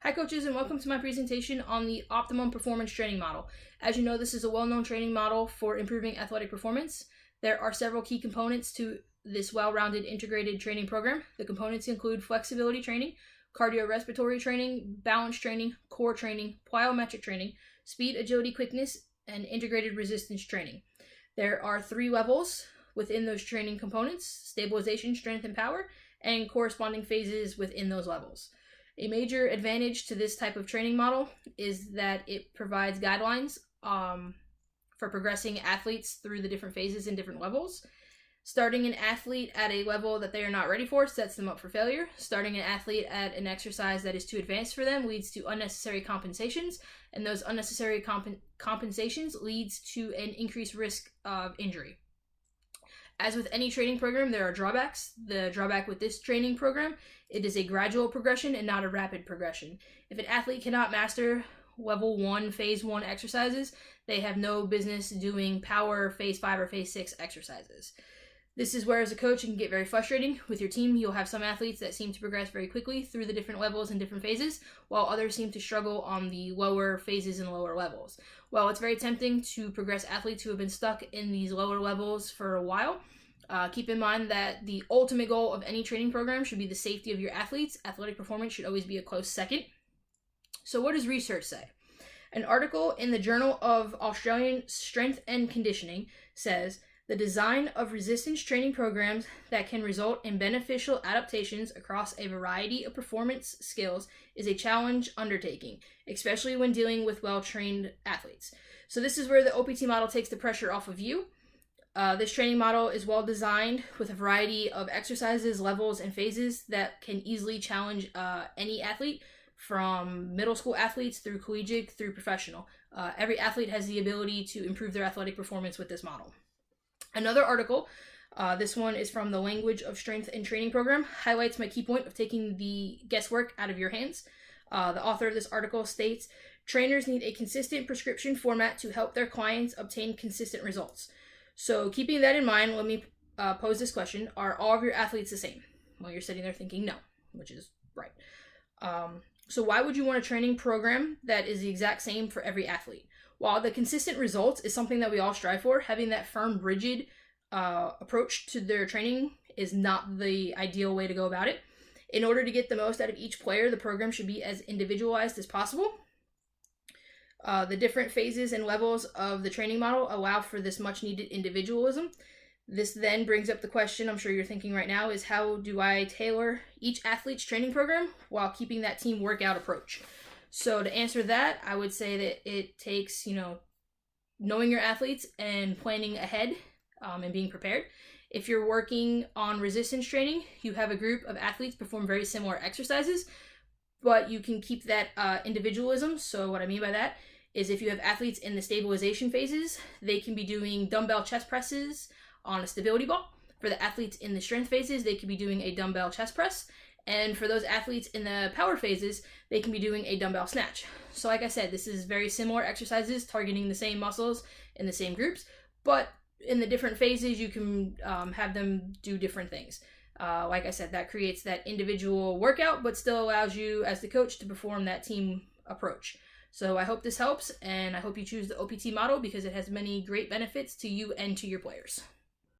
Hi coaches, and welcome to my presentation on the Optimum Performance Training Model. As you know, this is a well-known training model for improving athletic performance. There are several key components to this well-rounded integrated training program. The components include flexibility training, cardiorespiratory training, balance training, core training, plyometric training, speed, agility, quickness, and integrated resistance training. There are 3 levels within those training components: stabilization, strength, and power, and corresponding phases within those levels. A major advantage to this type of training model is that it provides guidelines for progressing athletes through the different phases and different levels. Starting an athlete at a level that they are not ready for sets them up for failure. Starting an athlete at an exercise that is too advanced for them leads to unnecessary compensations, and those unnecessary compensations leads to an increased risk of injury. As with any training program, there are drawbacks. The drawback with this training program, it is a gradual progression and not a rapid progression. If an athlete cannot master level 1, phase 1 exercises, they have no business doing power, phase 5, or phase 6 exercises. This is where, as a coach, it can get very frustrating. With your team, you'll have some athletes that seem to progress very quickly through the different levels and different phases, while others seem to struggle on the lower phases and lower levels. While it's very tempting to progress athletes who have been stuck in these lower levels for a while, keep in mind that the ultimate goal of any training program should be the safety of your athletes. Athletic performance should always be a close second. So what does research say? An article in the Journal of Australian Strength and Conditioning says, "The design of resistance training programs that can result in beneficial adaptations across a variety of performance skills is a challenge undertaking, especially when dealing with well-trained athletes." So this is where the OPT model takes the pressure off of you. This training model is well designed with a variety of exercises, levels, and phases that can easily challenge any athlete, from middle school athletes through collegiate through professional. Every athlete has the ability to improve their athletic performance with this model. Another article, this one is from the Language of Strength and Training program, highlights my key point of taking the guesswork out of your hands. The author of this article states, "Trainers need a consistent prescription format to help their clients obtain consistent results." So keeping that in mind, let me pose this question. Are all of your athletes the same? Well, you're sitting there thinking no, which is right. So why would you want a training program that is the exact same for every athlete? While the consistent results is something that we all strive for, having that firm, rigid approach to their training is not the ideal way to go about it. In order to get the most out of each player, the program should be as individualized as possible. The different phases and levels of the training model allow for this much needed individualism. This then brings up the question I'm sure you're thinking right now is, how do I tailor each athlete's training program while keeping that team workout approach? So to answer that, I would say that it takes, knowing your athletes and planning ahead and being prepared. If you're working on resistance training, you have a group of athletes perform very similar exercises, but you can keep that individualism. So what I mean by that is, if you have athletes in the stabilization phases, they can be doing dumbbell chest presses on a stability ball. For the athletes in the strength phases, they could be doing a dumbbell chest press. And for those athletes in the power phases, they can be doing a dumbbell snatch. So like I said, this is very similar exercises targeting the same muscles in the same groups, but in the different phases, you can have them do different things. Like I said, that creates that individual workout, but still allows you as the coach to perform that team approach. So I hope this helps, and I hope you choose the OPT model because it has many great benefits to you and to your players.